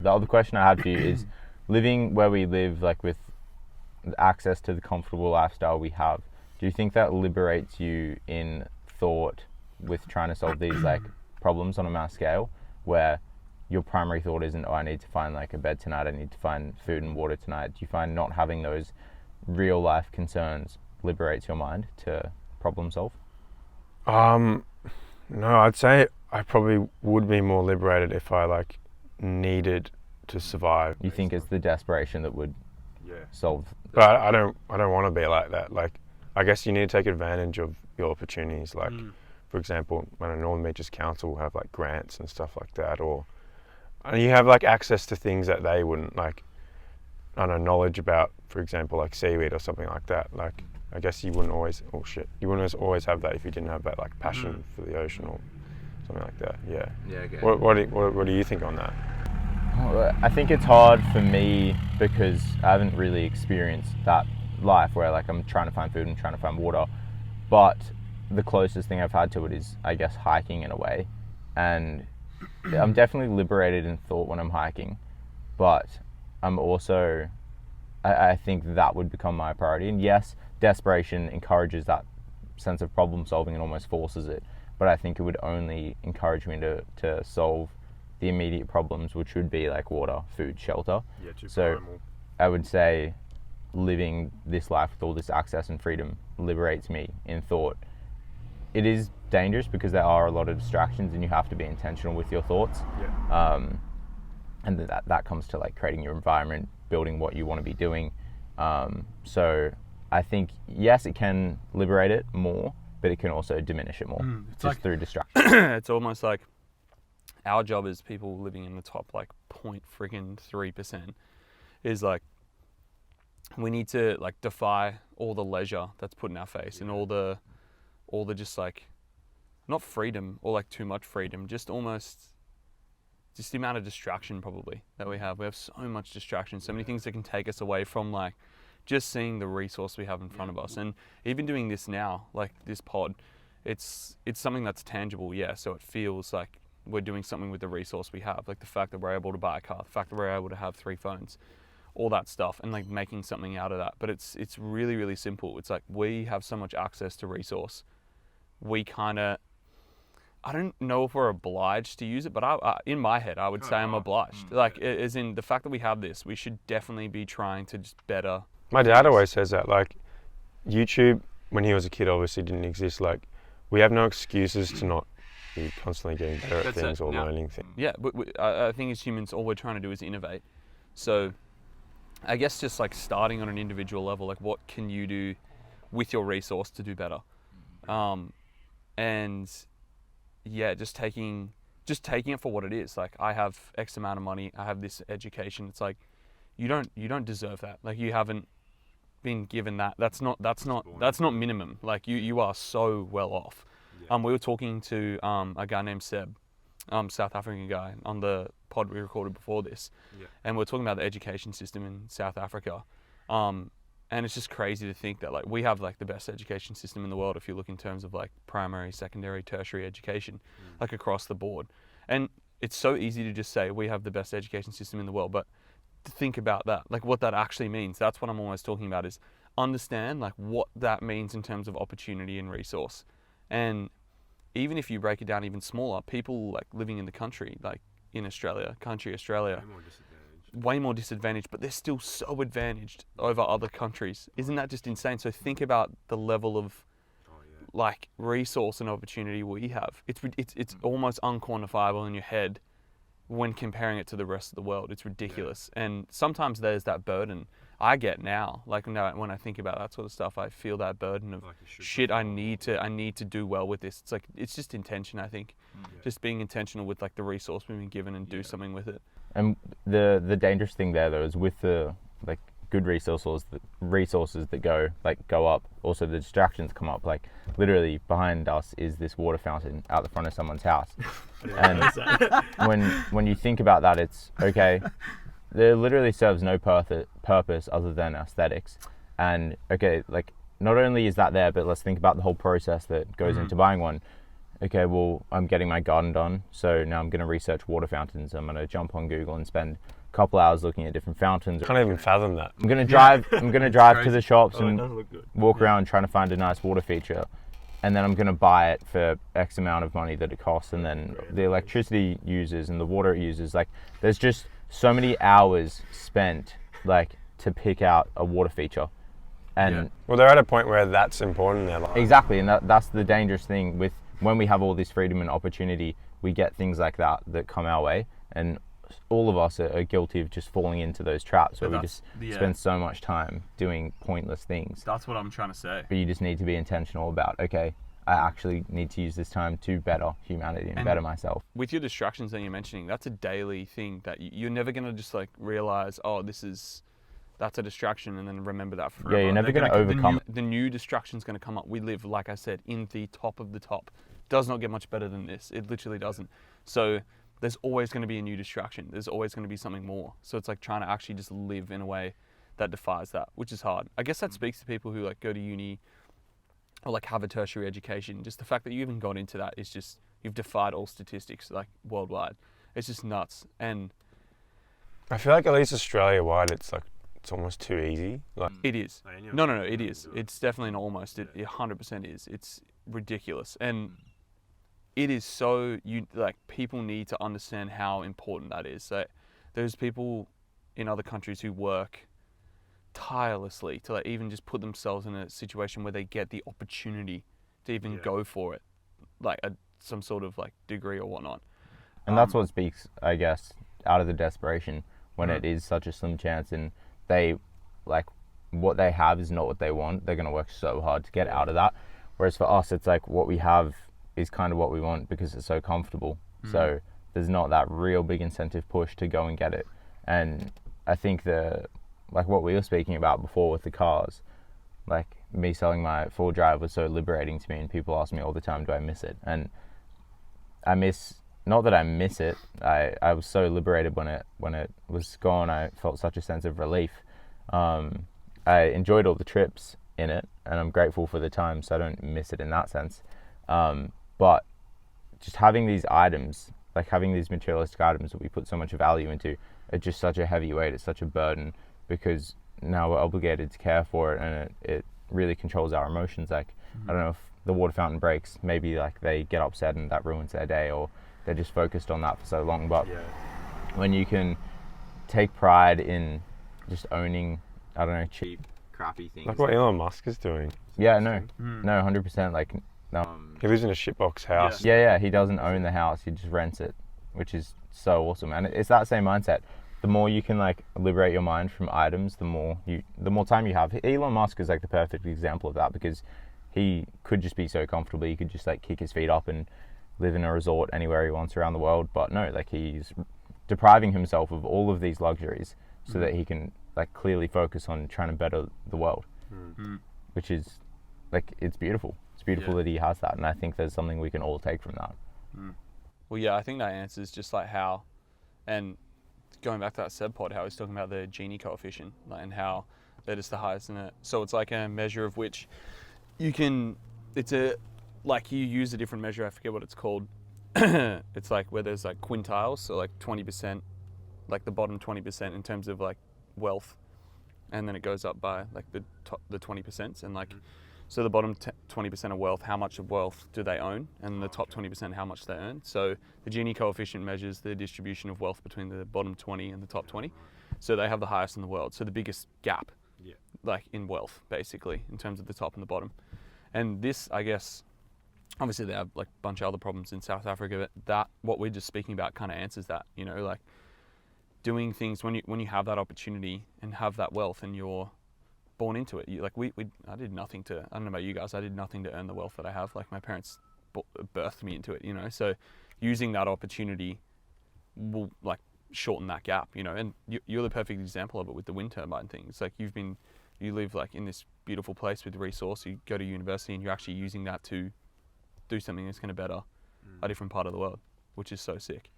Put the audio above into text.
The other question I had for you is, living where we live, like with access to the comfortable lifestyle we have, do you think that liberates you in thought with trying to solve these like problems on a mass scale, where your primary thought isn't, oh, I need to find like a bed tonight, I need to find food and water tonight? Do you find not having those real life concerns liberates your mind to problem solve? No, I'd say I probably would be more liberated if I like needed to survive. You think it's the desperation that would solve? But I don't want to be like that. Like, I guess you need to take advantage of your opportunities. Like, for example, when a Northern Beaches Council will have like grants and stuff like that, or you have like access to things that they wouldn't, like, I don't know, knowledge about, for example, like seaweed or something like that. Like, I guess you wouldn't always, you wouldn't always have that if you didn't have that like passion for the ocean or something like that. Yeah. Yeah. Okay. What do you think on that? I think it's hard for me because I haven't really experienced that life where like I'm trying to find food and trying to find water, but the closest thing I've had to it is, I guess, hiking in a way, and I'm definitely liberated in thought when I'm hiking, but I'm also, I think that would become my priority. And yes, desperation encourages that sense of problem solving and almost forces it, but I think it would only encourage me to solve the immediate problems, which would be like water, food, shelter. Yeah, so primal. I would say living this life with all this access and freedom liberates me in thought. It is dangerous because there are a lot of distractions and you have to be intentional with your thoughts. Yeah. And that comes to like creating your environment, building what you want to be doing. So I think, yes, it can liberate it more, but it can also diminish it more through distraction. It's almost like our job as people living in the top like 0.3% is like, we need to like defy all the leisure that's put in our face and all the just like, not freedom or like too much freedom, just the amount of distraction probably that we have. We have so much distraction, so many things that can take us away from like just seeing the resource we have in front of us. And even doing this now, like this pod, it's something that's tangible, so it feels like we're doing something with the resource we have, like the fact that we're able to buy a car, the fact that we're able to have 3 phones, all that stuff, and like making something out of that. But it's really, really simple. It's like we have so much access to resource. We kind of, I don't know if we're obliged to use it, but I in my head, I would say I'm obliged. Like, as in the fact that we have this, we should definitely be trying to just better. My dad always says that, like, YouTube, when he was a kid, obviously didn't exist. Like, we have no excuses to not be constantly getting better at things or learning things. Yeah, but I think as humans, all we're trying to do is innovate. So I guess just like starting on an individual level, like what can you do with your resource to do better? And yeah, just taking it for what it is. Like, I have X amount of money, I have this education. It's like, you don't deserve that. Like, you haven't been given that. That's not minimum. Like, you are so well off. Yeah. We were talking to a guy named Seb, South African guy, on the pod we recorded before this. Yeah. And we're talking about the education system in South Africa. And it's just crazy to think that like we have like the best education system in the world if you look in terms of like primary, secondary, tertiary education, like across the board. And it's so easy to just say we have the best education system in the world, but to think about that, like what that actually means, that's what I'm almost talking about, is understand like what that means in terms of opportunity and resource. And even if you break it down even smaller, people like living in the country, like in Australia, way more disadvantaged, but they're still so advantaged over other countries. Isn't that just insane? So think about the level of like resource and opportunity we have. It's almost unquantifiable in your head when comparing it to the rest of the world. It's ridiculous. Yeah. And sometimes there's that burden I get now. Like now, when I think about that sort of stuff, I feel that burden of shit. I need to do well with this. It's like, it's just intention. I think just being intentional with like the resource we've been given and do something with it. And the dangerous thing there though is with the like good resources that go up, also the distractions come up. Like literally behind us is this water fountain out the front of someone's house. And when you think about that, it's okay, there literally serves no purpose other than aesthetics. And okay, like not only is that there, but let's think about the whole process that goes into buying one. okay, well, I'm getting my garden done, so now I'm going to research water fountains. I'm going to jump on Google and spend a couple hours looking at different fountains. Can't even fathom that. I'm going to drive. I'm going to drive to crazy. the shops Oh, it and does look good. walk around trying to find a nice water feature, and then I'm going to buy it for X amount of money that it costs, and then the electricity uses and the water it uses. Like, there's just so many hours spent like to pick out a water feature, and Well, they're at a point where that's important in their life. exactly, and that's the dangerous thing with when we have all this freedom and opportunity, we get things like that come our way, and all of us are guilty of just falling into those traps where we just spend so much time doing pointless things. That's what I'm trying to say. But you just need to be intentional about, okay, I actually need to use this time to better humanity and better myself. With your distractions that you're mentioning, that's a daily thing that you're never going to just like realize, oh, that's a distraction, and then remember that forever. Yeah, you're never going to overcome it. The new distraction's going to come up. We live, like I said, in the top of the top. Does not get much better than this. It literally doesn't. So there's always going to be a new distraction. There's always going to be something more. So it's like trying to actually just live in a way that defies that, which is hard. I guess that speaks to people who like go to uni or like have a tertiary education. Just the fact that you even got into that is just, you've defied all statistics like worldwide. It's just nuts. And I feel like at least Australia-wide, it's almost too easy. Like, it is. No, it is. It's definitely not almost. It 100% is. It's ridiculous. And it is so, people need to understand how important that is. So there's people in other countries who work tirelessly to like even just put themselves in a situation where they get the opportunity to even go for it, like some sort of like degree or whatnot. And that's what speaks, I guess, out of the desperation when it is such a slim chance, and they, like, what they have is not what they want. They're going to work so hard to get out of that. Whereas for us, it's like what we have is kind of what we want because it's so comfortable. So there's not that real big incentive push to go and get it. And I think like what we were speaking about before with the cars, like me selling my full drive was so liberating to me, and people ask me all the time, do I miss it? And not that I miss it, I was so liberated when it was gone. I felt such a sense of relief. I enjoyed all the trips in it, and I'm grateful for the time, so I don't miss it in that sense. But just having these items, like having these materialistic items that we put so much value into, are just such a heavy weight, it's such a burden, because now we're obligated to care for it, and it really controls our emotions. Like, I don't know, if the water fountain breaks, maybe like they get upset and that ruins their day, or they're just focused on that for so long. But when you can take pride in just owning, I don't know, cheap, crappy things. like what Elon Musk is doing. Yeah, no, 100%. Like, He lives in a shitbox house. yeah, he doesn't own the house, he just rents it, which is so awesome. And it's that same mindset. The more you can like liberate your mind from items, the more time you have. Elon Musk is like the perfect example of that, because he could just be so comfortable. He could just like kick his feet up and live in a resort anywhere he wants around the world. But no, like he's depriving himself of all of these luxuries so that he can like clearly focus on trying to better the world, which is like, it's beautiful. It's beautiful that he has that, and I think there's something we can all take from that. Well, yeah, I think that answers just like how, and going back to that Seb pod, how he's talking about the Gini coefficient, like, and how that is the highest in it. So it's like a measure of which you can, like you use a different measure, I forget what it's called. It's like where there's like quintiles, so like 20%, like the bottom 20% in terms of like wealth, and then it goes up by like the 20%, and like, so the bottom 20% of wealth, how much of wealth do they own? And the top 20%, how much they earn. So the Gini coefficient measures the distribution of wealth between the bottom 20 and the top 20. So they have the highest in the world. So the biggest gap, like in wealth, basically, in terms of the top and the bottom. And this, I guess, obviously they have like a bunch of other problems in South Africa, but that, what we're just speaking about kind of answers that, you know, like doing things when you have that opportunity and have that wealth and you're born into it. I did nothing to, I don't know about you guys, I did nothing to earn the wealth that I have. Like my parents birthed me into it, you know, so using that opportunity will like shorten that gap, you know, and you're the perfect example of it with the wind turbine thing. It's like you live like in this beautiful place with resource, you go to university and you're actually using that to do something that's going to better a different part of the world, which is so sick.